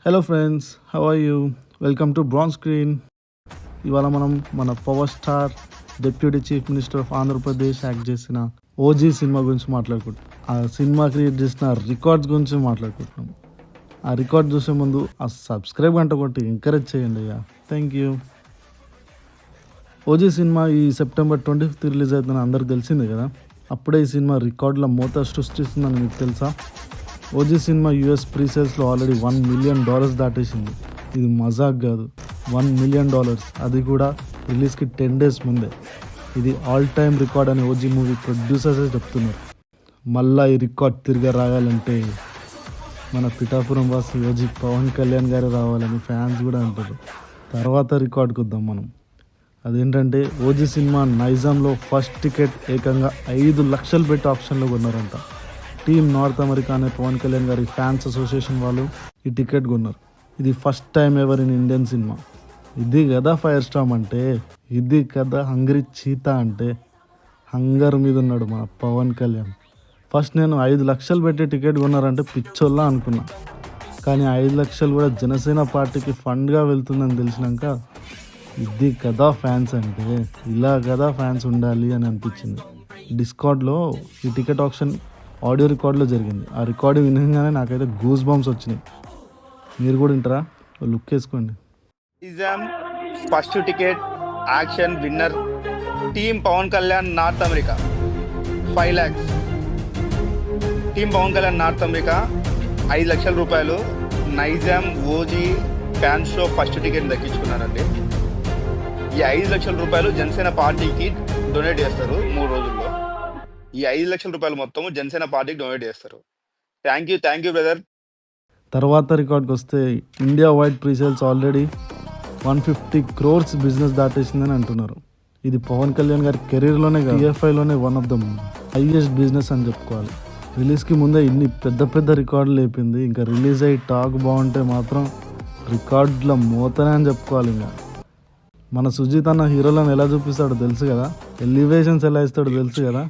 Hello friends, how are you? Welcome to bran screen. ఇవాళ మనం మన power star deputy chief minister of Andhra Pradesh act చేసిన OG సినిమా గురించి మాట్లాడుకుంటున్నాం. ఆ సినిమా క్రియేట్ చేసిన రికార్డ్స్ గురించి మాట్లాడుకుంటున్నాం. ఆ రికార్డ్ చూసే ముందు ఆ సబ్స్క్రైబ్ గంట కొట్టి ఎంకరేజ్ చేయండి అయ్యా. Thank you. ఓజీ సినిమా ఈ సెప్టెంబర్ 25th రిలీజ్ అవుతుందని అందరికి తెలిసిందే కదా. అప్పుడే ఈ సినిమా రికార్డుల మూత సృష్టిస్తుందని మీకు తెలుసా? ఓజీ సినిమా యూఎస్ ప్రీసేల్స్లో ఆల్రెడీ $1 million దాటేసింది. ఇది మజాక్ కాదు, $1 million, అది కూడా రిలీజ్కి 10 days ముందే. ఇది ఆల్ టైమ్ రికార్డ్ అని ఓజీ మూవీ ప్రొడ్యూసర్సే చెప్తున్నారు. మళ్ళీ ఈ రికార్డ్ తిరిగి రాగాలంటే మన పిఠాపురం వాసి ఓజీ పవన్ కళ్యాణ్ గారే రావాలని ఫ్యాన్స్ కూడా అంటారు. తర్వాత రికార్డ్కి వద్దాం మనం. అదేంటంటే ఓజీ సినిమా నైజాంలో ఫస్ట్ టికెట్ ఏకంగా 5 లక్షలు పెట్టి ఆప్షన్లో కొన్నారంట. టీమ్ నార్త్ అమెరికా అనే పవన్ కళ్యాణ్ గారి ఫ్యాన్స్ అసోసియేషన్ వాళ్ళు ఈ టికెట్ కొన్నారు. ఇది first time ever in Indian cinema. ఇది కదా ఫైర్ స్టామ్ అంటే, ఇది కదా హంగ్రీ చీతా అంటే. హంగర్ మీద ఉన్నాడు మన పవన్ కళ్యాణ్. ఫస్ట్ నేను 5 లక్షలు పెట్టి టికెట్ కొన్నారంటే పిచ్చోల్లా అనుకున్నా. కానీ 5 లక్షలు కూడా జనసేన పార్టీకి ఫండ్గా వెళ్తుందని తెలిసినాక ఇది కదా ఫ్యాన్స్ అంటే, ఇలా కదా ఫ్యాన్స్ ఉండాలి అని అనిపించింది. డిస్కార్డ్లో ఈ టికెట్ ఆప్షన్ ఆడియో రికార్డులో జరిగింది. ఆ రికార్డు వినగానే నాకైతే గూస్ బంప్స్ వచ్చినాయి. మీరు కూడా వింటారా? లుక్ వేసుకోండి. First ticket action winner team Pawan Kalyan North America 5 lakhs. Team Pawan Kalyan North America 5 లక్షల రూపాయలు Nizam OG fan show first ticket దక్కించుకున్నారండి. ఈ 5 లక్షల రూపాయలు జనసేన పార్టీకి డొనేట్ చేస్తారు 3 రోజుల్లో. ఈ 5 లక్షల రూపాయలు మొత్తం జనసేన పార్టీకి డొనేట్ చేస్తారు. Thank you brother. తర్వాత రికార్డ్కి వస్తే India wide presales already 150 crores business దాటేసిందని అంటున్నారు. ఇది పవన్ కళ్యాణ్ గారి కెరీర్లోనే TFIలోనే one of the highest business అని చెప్పుకోవాలి. రిలీజ్కి ముందే ఇన్ని పెద్ద రికార్డులు లేపింది. ఇంకా రిలీజ్ అయ్యి టాక్ బాగుంటే మాత్రం రికార్డుల మోతనే అని చెప్పుకోవాలి. ఇంకా మన సుజిత్ అన్న హీరోలను ఎలా చూపిస్తాడో తెలుసు కదా, ఎలివేషన్స్ ఎలా ఇస్తాడో తెలుసు కదా.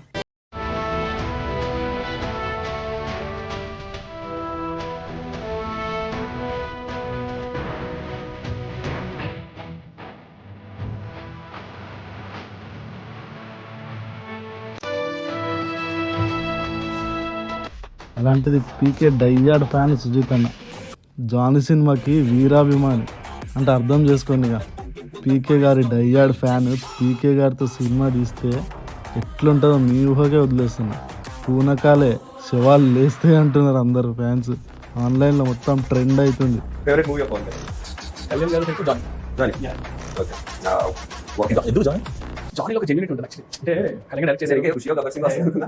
అలాంటిది పీకే డయ్యాడ్ ఫ్యాన్ సుజిత్ అన్న. జానీ సినిమాకి వీరాభిమాని అంటే అర్థం చేసుకోండి. ఇక పీకే గారి డయ్యాడ్ ఫ్యాన్ పీకే గారితో సినిమా తీస్తే ఎట్లుంటుందో మీ ఊహకే వదిలేస్తున్నా. పూనకాలే శవాలు లేస్తే అంటున్నారు అందరు ఫ్యాన్స్. ఆన్లైన్లో మొత్తం ట్రెండ్ అవుతుంది. ఫేవరెట్ మూవీ ఆఫ్ జానీలో ఒక జెన్యూనిటీ ఉంటుంది యాక్చువల్లీ. అంటే కళ్యాణ్ డైరెక్ట్ చేసే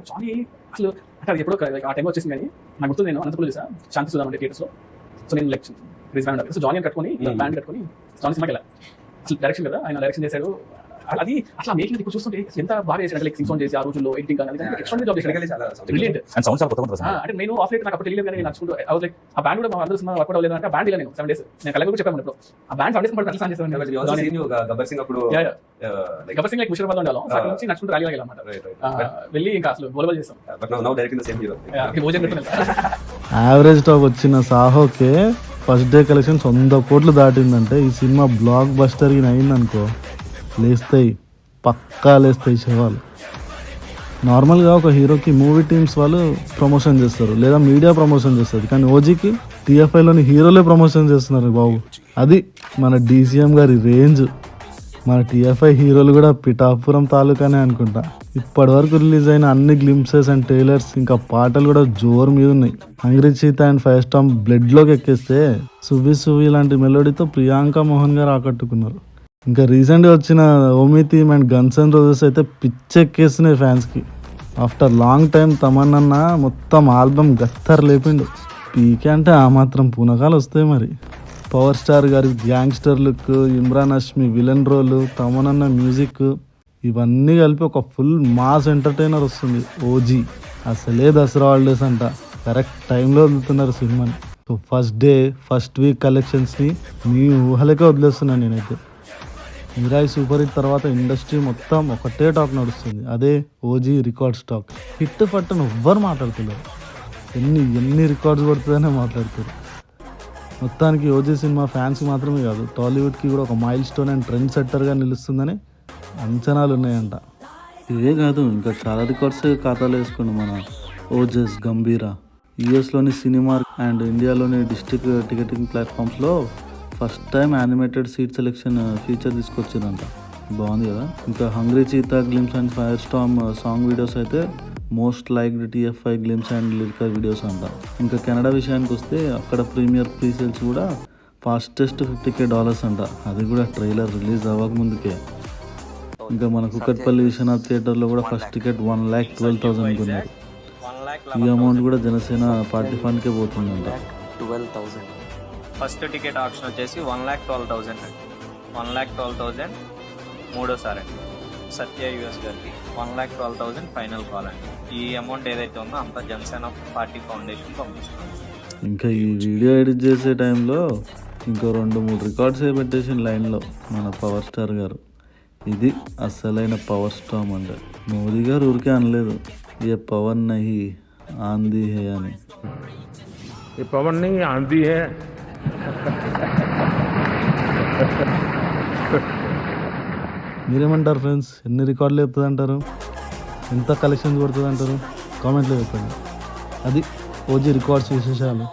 జానీ అసలు అంటే అది ఎప్పుడో ఆ టైంలో వచ్చేసింది. కానీ నాకు గుర్తుంది, నేను అనంతపురం చూసా శాంతి సుధా అంటే థియేటర్స్లో. సో నేను like craze fan. So Johnny కట్టుకొని బ్యాండ్ కట్టుకొని జానీ సినిమాకి వెళ్ళా. అసలు డైరెక్షన్ కదా, ఆయన డైరెక్షన్ చేశాడు. అది అట్లా మేకింగ్ ఇప్పుడు చూస్తుంటే ఎంత బాగా చేశాడు. లైక్ సింగ్ చేసి ఆ రోజుల్లో ఎడిటింగ్ కానీ ఎక్స్ట్రా జాబ్ చేశాడు. బ్రిలియంట్. అంటే నేను ఆఫ్ లైట్ నాకు అప్పుడు తెలియదు, కానీ నచ్చుకుంటూ లైక్ ఆ బ్యాండ్ కూడా మా అందరూ సినిమా వర్క్ అవ్వలేదు అంటే ఆ బ్యాండ్ నేను 7 days నేను కలెక్ట్ కూడా చెప్పాను. ఇప్పుడు ఆ బ్యాండ్ 7 days పాటు అట్లా చేశాను. గబ్బర్ సింగ్ అప్పుడు గబ్బర్ సింగ్ లైక్ ముషిరాబాద్ ఉండాలి. అక్కడ నుంచి నచ్చుకుంటూ ర్యాలీగా వెళ్ళామన్నమాట. వెళ్ళి ఇంకా అసలు గోల్బాల్ చేస్తాం. యావరేజ్ టాక్ వచ్చిన సాహోకే ఫస్ట్ డే కలెక్షన్స్ 100 కోట్లు దాటిందంటే ఈ సినిమా బ్లాక్ బస్టర్ అయిందనుకో, లేస్తాయి, పక్కా లేస్తాయి శవాలు. నార్మల్గా ఒక హీరోకి మూవీ టీమ్స్ వాళ్ళు ప్రమోషన్ చేస్తారు లేదా మీడియా ప్రమోషన్ చేస్తుంది, కానీ ఓజీకి TFIలోని హీరోలే ప్రమోషన్ చేస్తున్నారు బాబు. అది మన DCM గారి రేంజ్. మన TFI హీరోలు కూడా పిఠాపురం తాలూకానే అనుకుంటా. ఇప్పటి వరకు రిలీజ్ అయిన అన్ని గ్లింప్సెస్ అండ్ ట్రైలర్స్ ఇంకా పాటలు కూడా జోరు మీద ఉన్నాయి. Hungry cheetah and fire storm బ్లడ్లోకి ఎక్కేస్తే సువి లాంటి మెలోడీతో ప్రియాంక మోహన్ గారు ఆకట్టుకున్నారు. ఇంకా రీసెంట్గా వచ్చిన owe me theme and guns and roses అయితే పిచ్చెక్కేస్తున్నాయి ఫ్యాన్స్కి. ఆఫ్టర్ లాంగ్ టైం తమన్నా మొత్తం ఆల్బమ్ గత్తర్ లేపిండు. పీకే అంటే ఆ మాత్రం పూనకాలు వస్తాయి మరి. పవర్ స్టార్ గారి gangster look, Imran Hashmi villain role, తమనన్న మ్యూజిక్, ఇవన్నీ కలిపి ఒక ఫుల్ మాస్ ఎంటర్టైనర్ వస్తుంది ఓజీ. అసలే దసరా హాలిడేస్ అంట, కరెక్ట్ టైంలో వదులుతున్నారు సినిమాని. So first day first week కలెక్షన్స్ని మీ ఊహలకే వదిలేస్తున్నాను నేనైతే. మిరాయి సూపర్ హిట్ తర్వాత ఇండస్ట్రీ మొత్తం ఒకటే టాక్ నడుస్తుంది, అదే ఓజీ రికార్డ్ స్టాక్. హిట్ పట్టను ఎవ్వరు మాట్లాడుతున్నారు. ఎన్ని రికార్డ్స్ పడుతుందనే మాట్లాడుతారు. మొత్తానికి ఓజీ సినిమా ఫ్యాన్స్కి మాత్రమే కాదు, టాలీవుడ్కి కూడా ఒక మైల్ స్టోన్ అండ్ ట్రెండ్ సెట్టర్గా నిలుస్తుందని అంచనాలు ఉన్నాయంట. ఇవే కాదు, ఇంకా చాలా రికార్డ్స్ ఖాతాలో వేసుకోండి మన ఓజెస్ గంభీర. యూఎస్లోని సినిమా అండ్ ఇండియాలోని డిస్ట్రిక్ట్ టికెటింగ్ ప్లాట్ఫామ్స్లో first time animated seat selection feature తీసుకొచ్చిందంట. బాగుంది కదా. ఇంకా hungry cheetah glimpse and fire storm song videos అయితే most liked TF5 glimpse and lyrical videos అంట. ఇంకా కెనడా విషయానికి వస్తే అక్కడ ప్రీమియర్ ప్రీసేల్స్ కూడా ఫాస్టెస్ట్ $50,000 అంట. అది కూడా ట్రైలర్ రిలీజ్ అవ్వకముందుకే. ఇంకా మన కుకట్పల్లి విశ్వనాథ్ థియేటర్లో కూడా ఫస్ట్ టికెట్ 1,12,000 కొన్నారు. ఈ అమౌంట్ కూడా జనసేన పార్టీ ఫండ్కే పోతుందంట. 12,000 ఫస్ట్ టికెట్ ఆప్షన్ వచ్చేసి 1,12,000 1,12,000 మూడోసారి అండి. సత్య యూఎస్ గారికి 1,12,000 ఫైనల్ కాల్ అండి. ఈ అమౌంట్ ఏదైతే ఉందో అంతా జనసేన పార్టీ ఫౌండేషన్ పంపిస్తున్నాం. ఇంకా ఈ వీడియో ఎడిట్ చేసే టైంలో ఇంకో 2-3 రికార్డ్స్ పెట్టేసి లైన్లో మన పవర్ స్టార్ గారు. ఇది అసలైన పవర్ స్టామ్ అంటే. మోదీ గారు ఊరికే అనలేదు ఏ పవన్ నహి ఆంధీ హే అని. ये पवन नहीं आंधी है. మీరేమంటారు ఫ్రెండ్స్? ఎన్ని రికార్డులు చెప్తుంది అంటారు? ఎంత కలెక్షన్ కొడుతుంది అంటారు? కామెంట్లో చెప్పండి. అది ఓజీ రికార్డ్స్ విశేషాలు.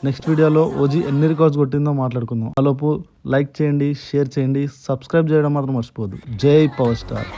నెక్స్ట్ వీడియోలో ఓజీ ఎన్ని రికార్డ్స్ కొట్టిందో మాట్లాడుకుందాం. ఆలోపు లైక్ చేయండి, షేర్ చేయండి, సబ్స్క్రైబ్ చేయడం మాత్రం మర్చిపోవద్దు. జై పవర్ స్టార్.